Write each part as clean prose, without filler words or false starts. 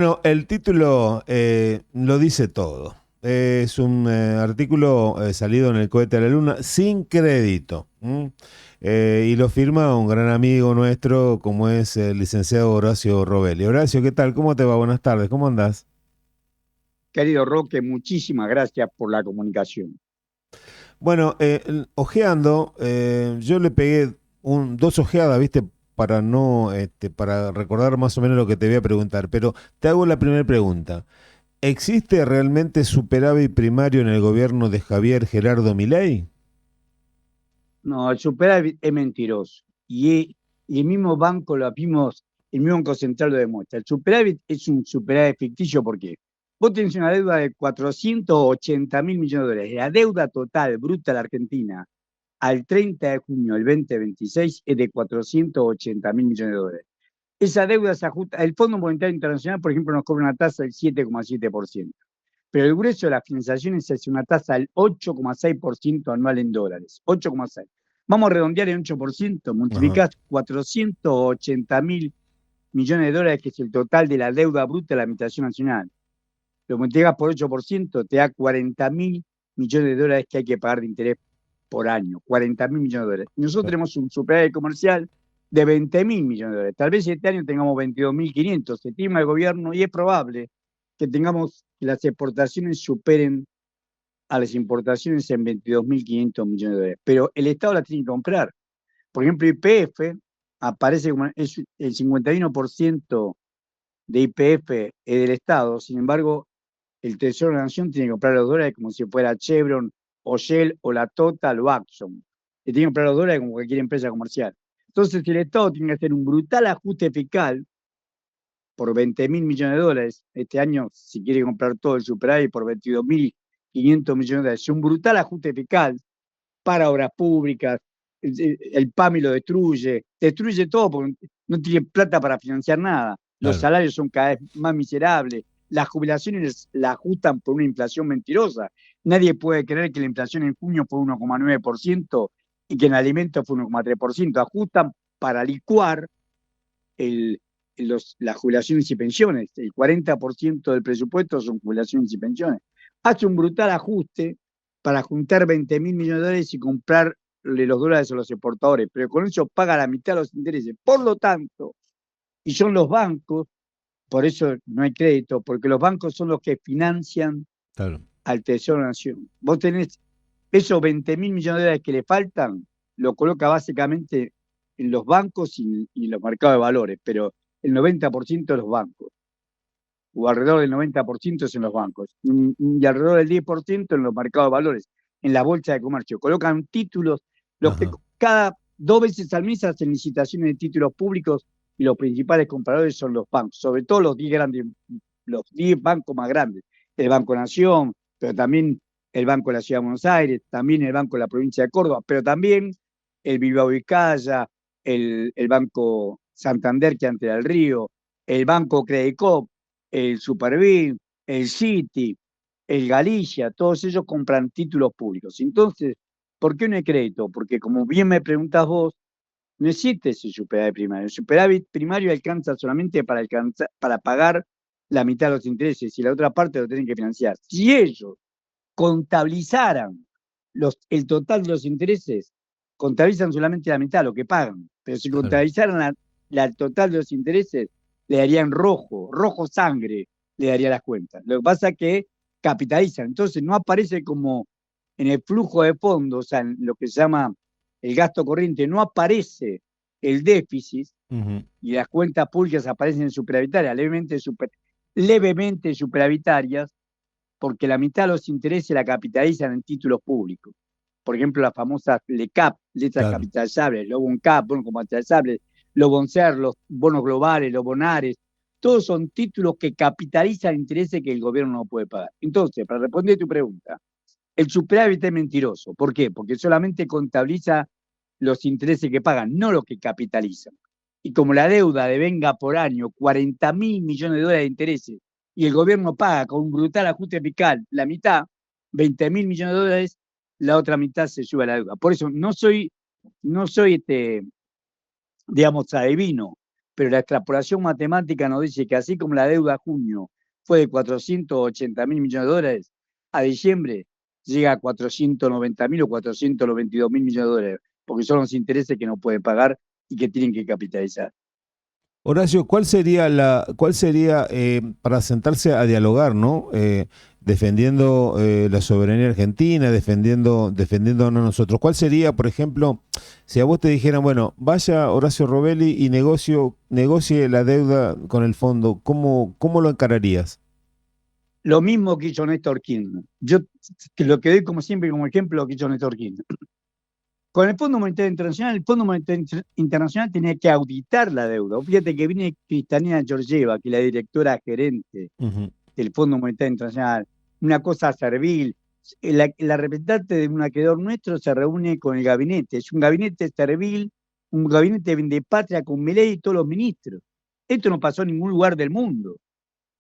Bueno, el título lo dice todo. Es un artículo salido en el cohete a la luna sin crédito. ¿M? Y lo firma un gran amigo nuestro como es el licenciado Horacio Robelli. Horacio, ¿qué tal? ¿Cómo te va? Buenas tardes, ¿cómo andás? Querido Roque, muchísimas gracias por la comunicación. Bueno, ojeando, yo le pegué dos ojeadas, ¿viste? Para no, para recordar más o menos lo que te voy a preguntar. Pero te hago la primera pregunta. ¿Existe realmente superávit primario en el gobierno de Javier Gerardo Milei? No, el superávit es mentiroso. Y el mismo banco lo vimos, el mismo Banco Central lo demuestra. El superávit es un superávit ficticio porque vos tenés una deuda de 480.000 millones de dólares. La deuda total bruta de la Argentina al 30 de junio del 2026 es de 480.000 millones de dólares. Esa deuda se ajusta, el Fondo Monetario Internacional, por ejemplo, nos cobra una tasa del 7,7%. Pero el grueso de las financiaciones es una tasa del 8,6% anual en dólares. 8,6. Vamos a redondear en 8%, Ajá, multiplicás 480.000 millones de dólares, que es el total de la deuda bruta de la Administración Nacional. Lo multiplicas por 8%, te da 40.000 millones de dólares que hay que pagar de interés por año. 40.000 millones de dólares. Nosotros claro. tenemos un superávit comercial de 20.000 millones de dólares. Tal vez este año tengamos 22.500, se estima el gobierno, y es probable que tengamos que las exportaciones superen a las importaciones en 22.500 millones de dólares. Pero el Estado las tiene que comprar. Por ejemplo, YPF aparece como es el 51% de YPF es del Estado. Sin embargo, el Tesoro de la Nación tiene que comprar los dólares como si fuera Chevron o Shell o la Total o Axon. Le tiene que comprar los dólares como cualquier empresa comercial. Entonces, el Estado tiene que hacer un brutal ajuste fiscal por 20.000 millones de dólares. Este año, si quiere comprar todo el superávit por 22.500 millones de dólares, es un brutal ajuste fiscal para obras públicas. El PAMI lo destruye todo porque no tiene plata para financiar nada. Los Claro. salarios son cada vez más miserables. Las jubilaciones las ajustan por una inflación mentirosa. Nadie puede creer que la inflación en junio fue 1,9% y que en alimentos fue 1,3%. Ajustan para licuar el, las jubilaciones y pensiones. El 40% del presupuesto son jubilaciones y pensiones. Hace un brutal ajuste para juntar 20.000 millones de dólares y comprarle los dólares a los exportadores, pero con eso paga la mitad de los intereses. Por lo tanto, y son los bancos, por eso no hay crédito, porque los bancos son los que financian Claro. al Tesoro de la Nación. Vos tenés esos 20.000 millones de dólares que le faltan, lo coloca básicamente en los bancos y los mercados de valores, pero el 90% de los bancos, o alrededor del 90% es en los bancos, y alrededor del 10% en los mercados de valores, en la bolsa de comercio. Colocan títulos, los que Ajá. cada 2 veces al mes hacen licitaciones de títulos públicos y los principales compradores son los bancos, sobre todo los 10 grandes, los 10 bancos más grandes, el Banco Nación, pero también el Banco de la Ciudad de Buenos Aires, también el Banco de la Provincia de Córdoba, pero también el Bilbao Vizcaya, el Banco Santander, que antes era el Río, el Banco Credicop, el Supervin, el Citi, el Galicia, todos ellos compran títulos públicos. Entonces, ¿por qué no hay crédito? Porque como bien me preguntas vos, no existe ese superávit primario. El superávit primario alcanza solamente para pagar la mitad de los intereses y la otra parte lo tienen que financiar. Si ellos contabilizaran el total de los intereses, contabilizan solamente la mitad, lo que pagan, pero si Claro. contabilizaran la total de los intereses, le darían rojo, rojo sangre, le daría las cuentas. Lo que pasa es que capitalizan, entonces no aparece como en el flujo de fondos, o sea, en lo que se llama el gasto corriente, no aparece el déficit Ujú. y las cuentas públicas aparecen superavitarias, levemente superavitarias, porque la mitad de los intereses la capitalizan en títulos públicos. Por ejemplo, las famosas LECAP, letras Claro. capitalizables, los BONCAP, bonos capitalizables, los BONCER, los bonos globales, los BONARES, todos son títulos que capitalizan intereses que el gobierno no puede pagar. Entonces, para responder a tu pregunta, el superávit es mentiroso. ¿Por qué? Porque solamente contabiliza los intereses que pagan, no los que capitalizan. Y como la deuda devenga por año 40.000 millones de dólares de intereses y el gobierno paga con un brutal ajuste fiscal la mitad, 20.000 millones de dólares, la otra mitad se sube a la deuda. Por eso no soy digamos, adivino, pero la extrapolación matemática nos dice que así como la deuda a junio fue de 480.000 millones de dólares, a diciembre llega a 490.000 o 492.000 millones de dólares, porque son los intereses que no pueden pagar y que tienen que capitalizar. Horacio, cuál sería para sentarse a dialogar, ¿no? Defendiendo la soberanía argentina, defendiéndonos nosotros. ¿Cuál sería, por ejemplo, si a vos te dijeran, bueno, vaya Horacio Robelli y negocie la deuda con el fondo, ¿cómo lo encararías? Lo mismo que hizo Néstor Kirchner. Yo lo que doy como siempre como ejemplo lo que hizo Néstor Kirchner. Con el Fondo Monetario Internacional, el Fondo Monetario Internacional tenía que auditar la deuda. Fíjate que viene Cristalina Georgieva, que es la directora gerente Ujú. del Fondo Monetario Internacional, una cosa servil. La representante de un acreedor nuestro se reúne con el gabinete. Es un gabinete servil, un gabinete de patria con Milei y todos los ministros. Esto no pasó en ningún lugar del mundo.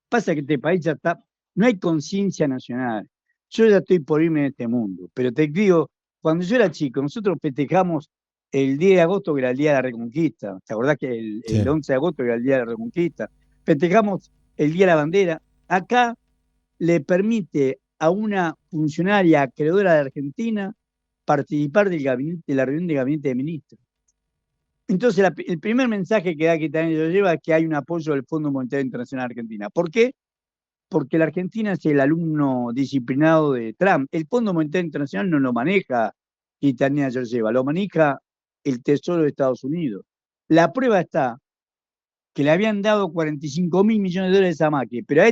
Pasa que este país ya está, no hay conciencia nacional. Yo ya estoy por irme de este mundo, pero te digo, cuando yo era chico, nosotros festejamos el 10 de agosto, que era el Día de la Reconquista. ¿Te acordás que el Sí. 11 de agosto era el Día de la Reconquista? Festejamos el Día de la Bandera. Acá le permite a una funcionaria acreedora de Argentina participar del gabinete, de la reunión del gabinete de ministros. Entonces, el primer mensaje que da Quintanilla lo lleva es que hay un apoyo del Fondo Monetario Internacional Argentina. ¿Por qué? Porque la Argentina es el alumno disciplinado de Trump. El Fondo Monetario Internacional no lo maneja Quintanilla Georgieva, lo maneja el Tesoro de Estados Unidos. La prueba está que le habían dado 45.000 millones de dólares a Macri, pero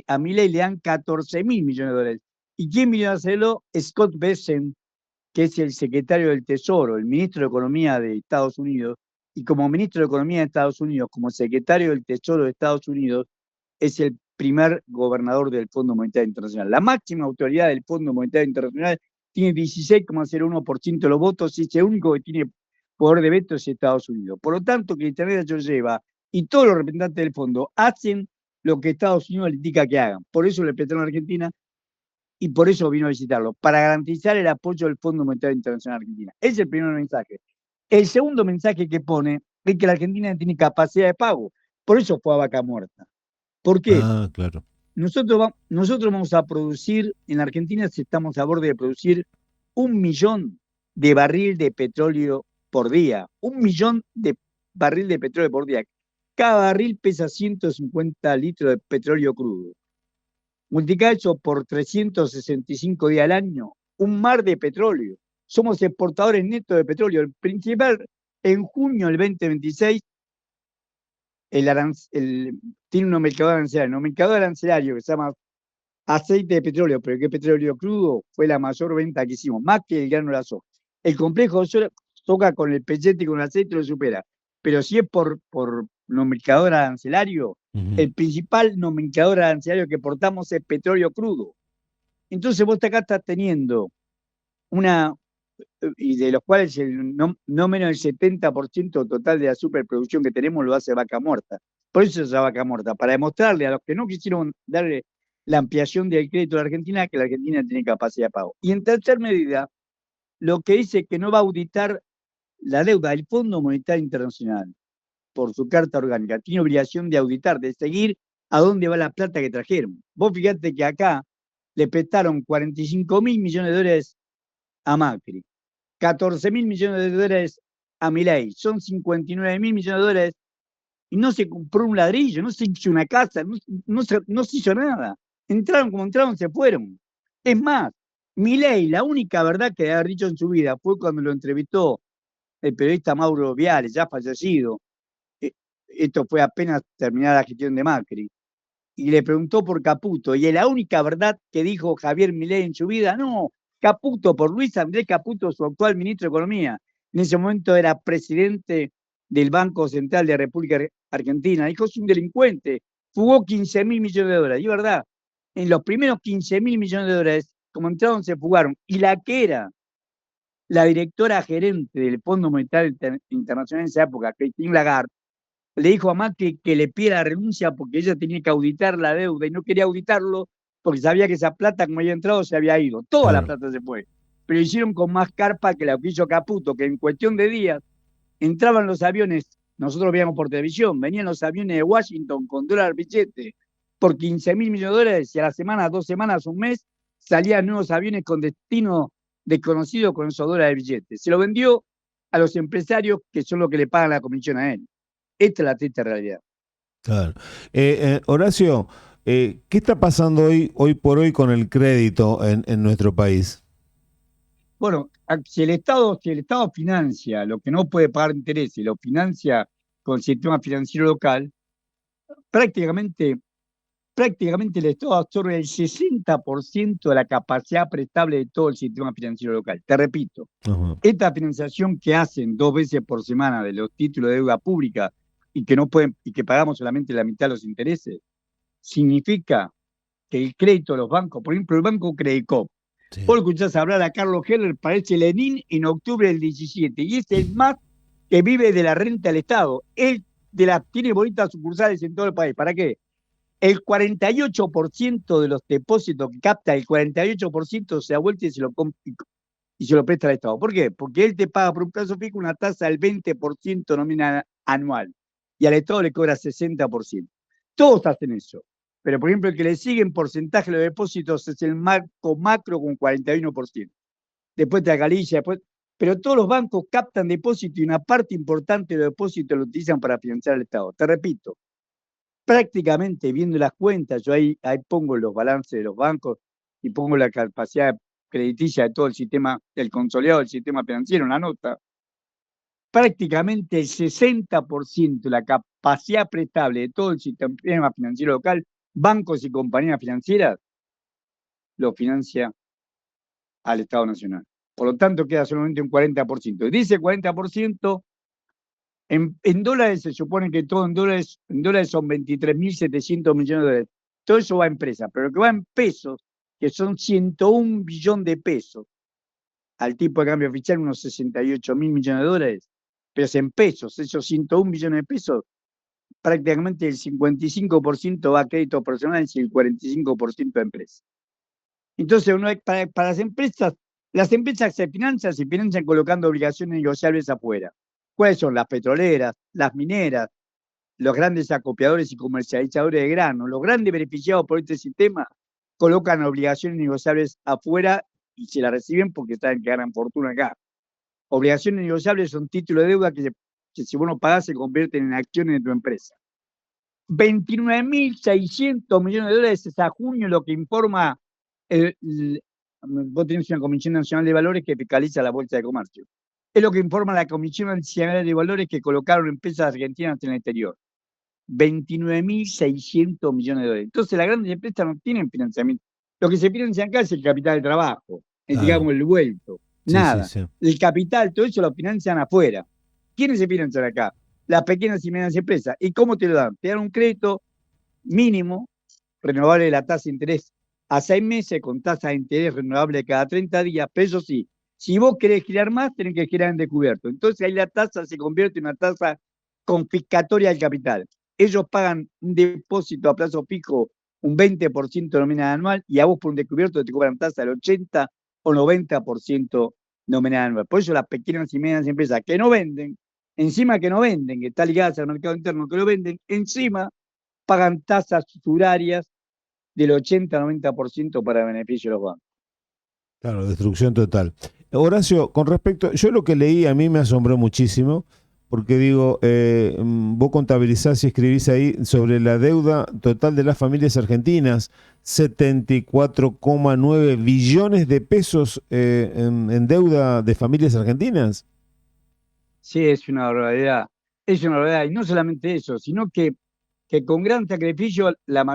a Milei le dan 14.000 millones de dólares. ¿Y quién vino a hacerlo? Scott Bessent, que es el secretario del Tesoro, el ministro de Economía de Estados Unidos, y como ministro de Economía de Estados Unidos, como secretario del Tesoro de Estados Unidos, es el primer gobernador del Fondo Monetario Internacional. La máxima autoridad del Fondo Monetario Internacional tiene 16,01% de los votos y es el único que tiene poder de veto es Estados Unidos. Por lo tanto, que Internet lleva y todos los representantes del fondo hacen lo que Estados Unidos le indica que hagan. Por eso le prestaron a Argentina y por eso vino a visitarlo, para garantizar el apoyo del Fondo Monetario Internacional Argentina. Ese es el primer mensaje. El segundo mensaje que pone es que la Argentina tiene capacidad de pago. Por eso fue a vaca muerta. ¿Por qué? Ah, claro. Nosotros vamos a producir, en la Argentina estamos a borde de producir 1 millón de barril de petróleo por día. 1 millón de barril de petróleo por día. Cada barril pesa 150 litros de petróleo crudo. Multiplica eso por 365 días al año, un mar de petróleo. Somos exportadores netos de petróleo. El principal, en junio del 2026, tiene un nomenclador arancelario que se llama aceite de petróleo, pero ¿qué petróleo crudo? Fue la mayor venta que hicimos, más que el grano de la soja. El complejo de soja con el pellete y con el aceite lo supera, pero si es por nomenclador arancelario, Ujú. el principal nomenclador arancelario que portamos es petróleo crudo. Entonces vos acá estás teniendo una, y de los cuales no menos del 70% total de la superproducción que tenemos lo hace Vaca Muerta. Por eso es la Vaca Muerta, para demostrarle a los que no quisieron darle la ampliación del crédito a la Argentina que la Argentina tiene capacidad de pago. Y en tercer medida, lo que dice que no va a auditar la deuda del Fondo Monetario Internacional por su carta orgánica, tiene obligación de auditar, de seguir a dónde va la plata que trajeron. Vos fíjate que acá le prestaron 45.000 millones de dólares a Macri, 14.000 millones de dólares a Milei, son 59.000 millones de dólares y no se compró un ladrillo, no se hizo una casa, no se hizo nada. Entraron como entraron, se fueron. Es más, Milei, la única verdad que ha dicho en su vida fue cuando lo entrevistó el periodista Mauro Viale, ya fallecido. Eh, Esto fue apenas terminada la gestión de Macri. Y le preguntó por Caputo. Y es la única verdad que dijo Javier Milei en su vida. No, Caputo, por Luis Andrés Caputo, su actual ministro de Economía. En ese momento era presidente del Banco Central de la República Argentina. Dijo, es un delincuente. Fugó 15.000 millones de dólares. Y es verdad, en los primeros 15.000 millones de dólares, como entraron, se fugaron. Y la que era la directora gerente del Fondo Monetario Internacional en esa época, Christine Lagarde, le dijo a Macri que le pidiera la renuncia porque ella tenía que auditar la deuda y no quería auditarlo porque sabía que esa plata, como había entrado, se había ido. Toda la Claro. plata se fue. Pero hicieron con más carpa que la que hizo Caputo, que en cuestión de días entraban los aviones nosotros veíamos por televisión, venían los aviones de Washington con dólar billete por 15.000 millones de dólares y a la semana, 2 semanas, un mes, salían nuevos aviones con destino desconocido con esos dólares de billete. Se lo vendió a los empresarios que son los que le pagan la comisión a él. Esta es la triste realidad. Claro. Horacio, ¿qué está pasando hoy por hoy con el crédito en nuestro país? Bueno, si el Estado financia lo que no puede pagar interés y lo financia con el sistema financiero local, prácticamente, prácticamente el Estado absorbe el 60% de la capacidad prestable de todo el sistema financiero local. Te repito, Ajá. esta financiación que hacen 2 veces por semana de los títulos de deuda pública y que no pueden, y que pagamos solamente la mitad de los intereses, significa que el crédito de los bancos, por ejemplo, el banco Credicop, Sí. vos escuchás hablar a Carlos Heller, parece Lenin en octubre del 17, y es el más que vive de la renta del Estado. Él tiene bonitas sucursales en todo el país. ¿Para qué? El 48% de los depósitos que capta, el 48% se da vuelta y se lo presta al Estado. ¿Por qué? Porque él te paga por un plazo fijo una tasa del 20% nominal anual y al Estado le cobra 60%. Todos hacen eso. Pero, por ejemplo, el que le sigue en porcentaje de los depósitos es el marco macro con 41%. Después de Galicia, pero todos los bancos captan depósitos y una parte importante de los depósitos lo utilizan para financiar al Estado. Te repito, prácticamente viendo las cuentas, yo ahí pongo los balances de los bancos y pongo la capacidad crediticia de todo el sistema, el consolidado del sistema financiero, en la nota, prácticamente el 60% de la capacidad prestable de todo el sistema financiero local, bancos y compañías financieras, lo financia al Estado Nacional. Por lo tanto, queda solamente un 40%. Dice 40%, en dólares se supone que todo en dólares son 23.700 millones de dólares. Todo eso va a empresas, pero lo que va en pesos, que son 101 billones de pesos, al tipo de cambio oficial unos 68.000 millones de dólares, pero es en pesos, esos 101 millones de pesos, prácticamente el 55% va a créditos personales y el 45% a empresas. Entonces, para las empresas se financian colocando obligaciones negociables afuera. ¿Cuáles son? Las petroleras, las mineras, los grandes acopiadores y comercializadores de grano. Los grandes beneficiados por este sistema colocan obligaciones negociables afuera y se las reciben porque saben que ganan fortuna acá. Obligaciones negociables son títulos de deuda que si vos no pagás se convierten en acciones de tu empresa. 29.600 millones de dólares es a junio lo que informa vos tenés una Comisión Nacional de Valores que fiscaliza la Bolsa de Comercio. Es lo que informa la Comisión Nacional de Valores que colocaron empresas argentinas en el exterior. 29.600 millones de dólares. Entonces las grandes empresas no tienen financiamiento. Lo que se financia acá es el capital de trabajo, Claro. digamos el vuelto. Sí, sí, Nada. sí. El capital, todo eso lo financian afuera. ¿Quiénes se financian acá? Las pequeñas y medianas empresas. ¿Y cómo te lo dan? Te dan un crédito mínimo, renovable de la tasa de interés a 6 meses, con tasa de interés renovable cada 30 días, pero eso sí, si vos querés girar más, tenés que girar en descubierto. Entonces ahí la tasa se convierte en una tasa confiscatoria del capital. Ellos pagan un depósito a plazo fijo, un 20% nominal anual, y a vos por un descubierto te cobran tasa del 80 o 90% nominal anual. Por eso las pequeñas y medianas empresas que no venden, encima que no venden, que están ligadas al mercado interno que lo venden, encima pagan tasas usurarias del 80-90% para beneficio de los bancos. Claro, destrucción total. Horacio, con respecto, yo lo que leí a mí me asombró muchísimo, porque digo, vos contabilizás y escribís ahí sobre la deuda total de las familias argentinas, 74,9 billones de pesos en deuda de familias argentinas. Sí, es una barbaridad. Es una barbaridad. Y no solamente eso, sino que con gran sacrificio los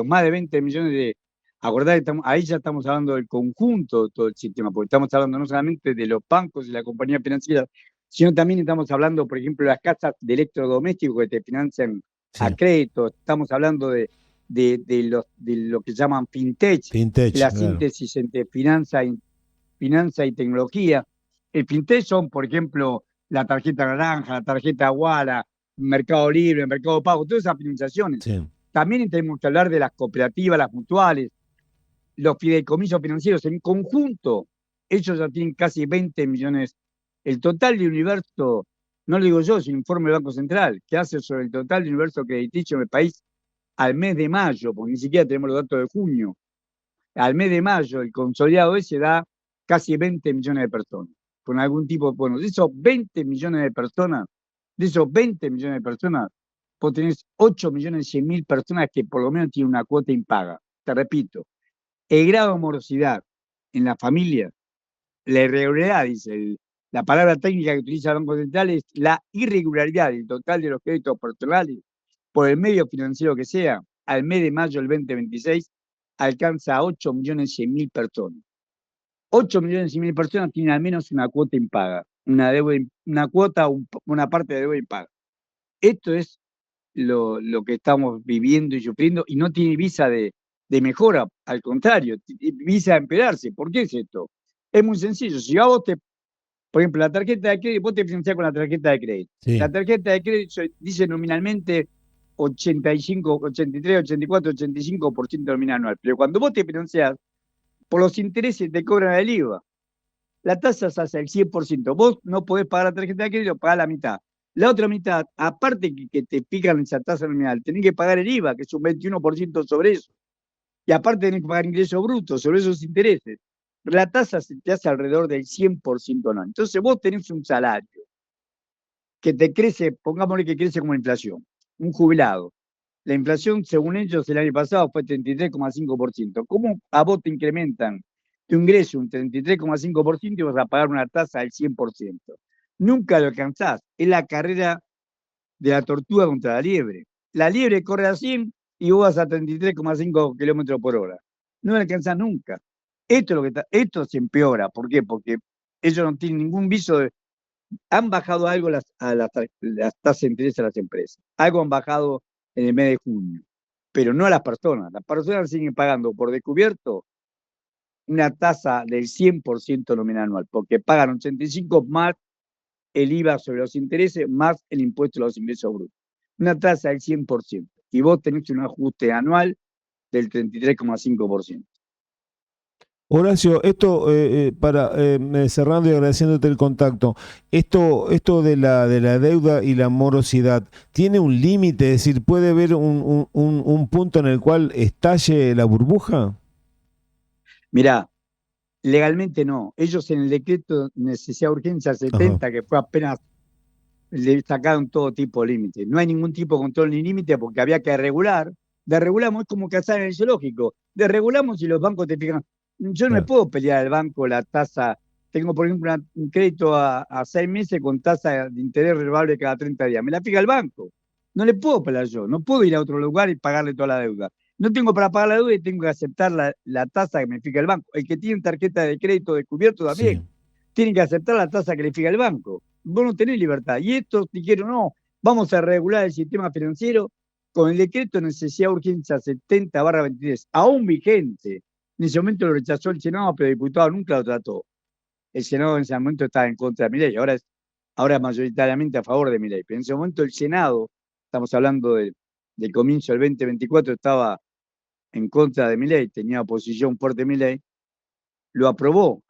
más de 20 millones de. Acordá que ahí ya estamos hablando del conjunto de todo el sistema, porque estamos hablando no solamente de los bancos y la compañía financiera, sino también estamos hablando, por ejemplo, de las casas de electrodomésticos que te financian a Sí, crédito. Estamos hablando de lo que llaman fintech, fintech, la claro. síntesis entre finanza y tecnología. El fintech son, por ejemplo, la tarjeta naranja, la tarjeta Wala, Mercado Libre, Mercado Pago, todas esas financiaciones. Sí. También tenemos que hablar de las cooperativas, las mutuales, los fideicomisos financieros. En conjunto, ellos ya tienen casi 20 millones. El total del universo No lo digo yo, es un informe del Banco Central que hace sobre el total del universo crediticio en el país al mes de mayo, porque ni siquiera tenemos los datos de junio. Al mes de mayo, el consolidado ese da casi 20 millones de personas, con algún tipo, bueno, de esos 20 millones de personas, vos tenés 8 millones 100 mil personas que por lo menos tienen una cuota impaga. Te repito, el grado de morosidad en la familia, la irregularidad, dice la palabra técnica que utiliza el Banco Central es la irregularidad del total de los créditos personales por el medio financiero que sea, al mes de mayo del 2026 alcanza a 8 millones 100 mil personas. 8 millones 100 mil personas tienen al menos una cuota impaga, una cuota, una parte de deuda impaga. Esto es lo que estamos viviendo y sufriendo y no tiene visa de mejora, al contrario, visa de empeorarse. ¿Por qué es esto? Es muy sencillo. Si a vos por ejemplo, la tarjeta de crédito, vos te financiás con la tarjeta de crédito. Sí. La tarjeta de crédito dice nominalmente 85, 83, 84, 85% nominal anual. Pero cuando vos te financiás, por los intereses te cobran el IVA. La tasa se hace el 100%. Vos no podés pagar la tarjeta de crédito, pagás la mitad. La otra mitad, aparte que te pican esa tasa nominal, tenés que pagar el IVA, que es un 21% sobre eso. Y aparte tenés que pagar ingresos brutos sobre esos intereses. La tasa se te hace alrededor del 100% anual. Entonces vos tenés un salario que te crece, pongámosle que crece como la inflación, un jubilado. La inflación, según ellos, el año pasado fue 33,5%. ¿Cómo a vos te incrementan tu ingreso un 33,5% y vas a pagar una tasa del 100%? Nunca lo alcanzás. Es la carrera de la tortuga contra la liebre. La liebre corre a 100 y vos vas a 33,5 kilómetros por hora. No lo alcanzás nunca. Esto se empeora. ¿Por qué? Porque ellos no tienen ningún viso de, han bajado algo las tasas de interés a las empresas. Algo han bajado en el mes de junio, pero no a las personas. Las personas siguen pagando por descubierto una tasa del 100% nominal anual, porque pagan 85 más el IVA sobre los intereses, más el impuesto a los ingresos brutos. Una tasa del 100%. Y vos tenés un ajuste anual del 33,5%. Horacio, esto para cerrando y agradeciéndote el contacto, esto de la deuda y la morosidad, ¿tiene un límite? Es decir, ¿puede haber un punto en el cual estalle la burbuja? Mirá, legalmente no. Ellos en el decreto de necesidad de urgencia Ajá, 70, que fue apenas, le sacaron todo tipo de límite. No hay ningún tipo de control ni límite porque había que regular. Desregulamos, es como cazar en el zoológico. Desregulamos y los bancos te fijan. Yo no me claro. puedo pelear al banco la tasa. Tengo, por ejemplo, un crédito a 6 meses con tasa de interés renovable cada 30 días. Me la fija el banco. No le puedo pelear yo. No puedo ir a otro lugar y pagarle toda la deuda. No tengo para pagar la deuda y tengo que aceptar la tasa que me fija el banco. El que tiene tarjeta de crédito descubierto Sí. también tiene que aceptar la tasa que le fija el banco. Vos no tenés libertad. Y estos dijeron, no, vamos a regular el sistema financiero con el decreto de necesidad de urgencia 70/23, aún vigente. En ese momento lo rechazó el Senado, pero el diputado nunca lo trató. El Senado en ese momento estaba en contra de Milei, ahora mayoritariamente a favor de Milei. Pero en ese momento el Senado, estamos hablando del comienzo del 2024, estaba en contra de Milei, tenía oposición fuerte a Milei, lo aprobó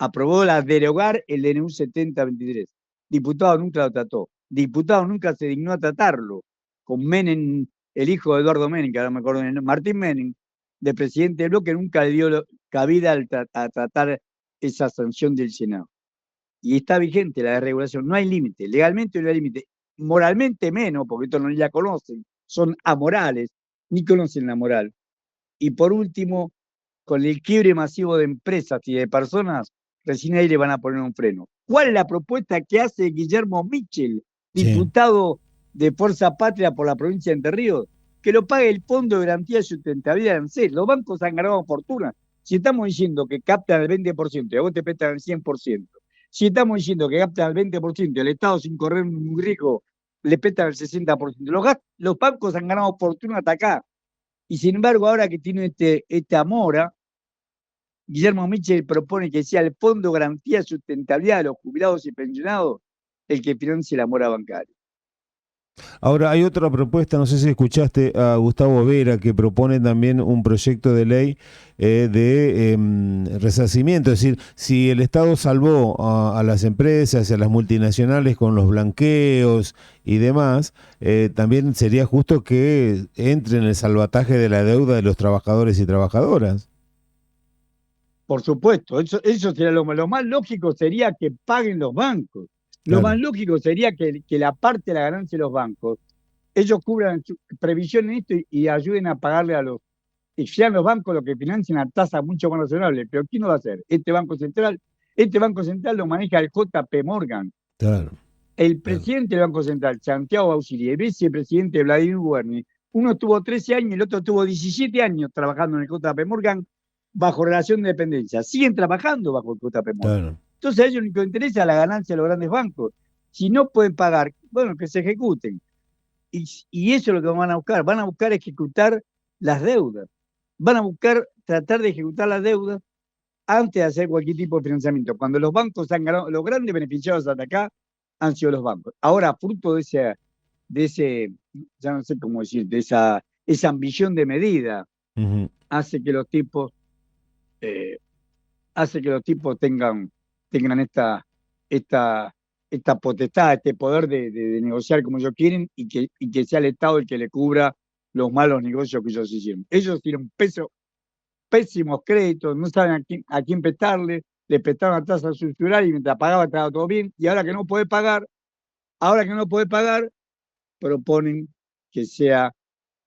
la derogar el DNU 70/23. Diputado nunca lo trató, diputado nunca se dignó a tratarlo, con Menem, el hijo de Eduardo Menem, que ahora me acuerdo, Martín Menem, de presidente del bloque, nunca le dio cabida a tratar esa sanción del Senado. Y está vigente la desregulación, no hay límite, legalmente no hay límite, moralmente menos, porque estos no la conocen, son amorales, ni conocen la moral. Y por último, con el quiebre masivo de empresas y de personas, recién ahí le van a poner un freno. ¿Cuál es la propuesta que hace Guillermo Michel, Sí. diputado de Fuerza Patria por la provincia de Entre Ríos? Que lo pague el Fondo de Garantía de Sustentabilidad de ANSES. Los bancos han ganado fortuna. Si estamos diciendo que captan el 20% y a vos te prestan el 100%, si estamos diciendo que captan el 20% y el Estado sin correr un riesgo le prestan el 60%, los bancos han ganado fortuna hasta acá. Y sin embargo, ahora que tiene esta mora, Guillermo Michel propone que sea el Fondo Garantía de Sustentabilidad de los Jubilados y Pensionados el que financie la mora bancaria. Ahora, hay otra propuesta, no sé si escuchaste a Gustavo Vera, que propone también un proyecto de ley de resarcimiento, es decir, si el Estado salvó a las empresas y a las multinacionales con los blanqueos y demás, también sería justo que entre en el salvataje de la deuda de los trabajadores y trabajadoras. Por supuesto, eso sería lo más lógico sería que paguen los bancos. Lo más Claro, lógico sería que la parte de la ganancia de los bancos, ellos cubran su previsión en esto y ayuden a pagarle a los, y sean los bancos los que financien a tasa mucho más razonable. Pero ¿quién lo va a hacer? Este Banco Central lo maneja el JP Morgan. claro, El claro, presidente del Banco Central, Santiago Bausili, el vicepresidente Vladimir Guberni, uno tuvo 13 años y el otro tuvo 17 años trabajando en el JP Morgan bajo relación de dependencia. Siguen trabajando bajo el JP Morgan. claro, Entonces a ellos lo único que les interesa es la ganancia de los grandes bancos. Si no pueden pagar, bueno, que se ejecuten. Y eso es lo que van a buscar. Van a buscar ejecutar las deudas. Van a buscar tratar de ejecutar las deudas antes de hacer cualquier tipo de financiamiento. Cuando los bancos han ganado, los grandes beneficiados hasta acá han sido los bancos. Ahora, fruto de ese, ya no sé cómo decir, esa ambición de medida, ujú, hace que los tipos, eh, hace que los tipos tengan esta, esta potestad, este poder de negociar como ellos quieren y que sea el Estado el que le cubra los malos negocios que ellos hicieron. Ellos tienen pésimos créditos, no saben a quién prestarle, le prestaron a tasa sulfural y mientras pagaba estaba todo bien, y ahora que no puede pagar, proponen que sea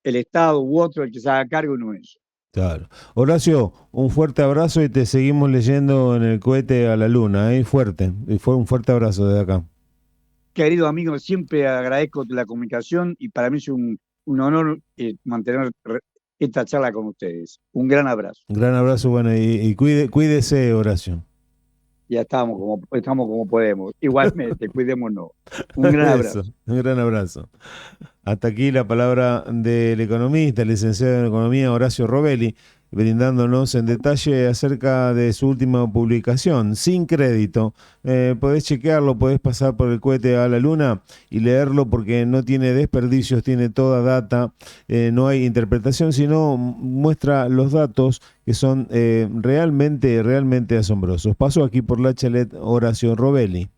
el Estado u otro el que se haga cargo y no ellos. claro. Horacio, un fuerte abrazo y te seguimos leyendo en el cohete a la luna, ¿eh? Fuerte, y fue un fuerte abrazo desde acá. Querido amigo, siempre agradezco la comunicación y para mí es un honor mantener esta charla con ustedes. Un gran abrazo. Un gran abrazo, bueno, y cuídese, Horacio. Ya estamos como podemos. Igualmente, cuidémonos. Un gran Eso, abrazo. un gran abrazo. Hasta aquí la palabra del economista, el licenciado en Economía Horacio Robelli, brindándonos en detalle acerca de su última publicación, Sin Crédito. Podés chequearlo, podés pasar por el cohete a la luna y leerlo porque no tiene desperdicios, tiene toda data, no hay interpretación, sino muestra los datos que son realmente, realmente asombrosos. Paso aquí por la chalet Horacio Robelli.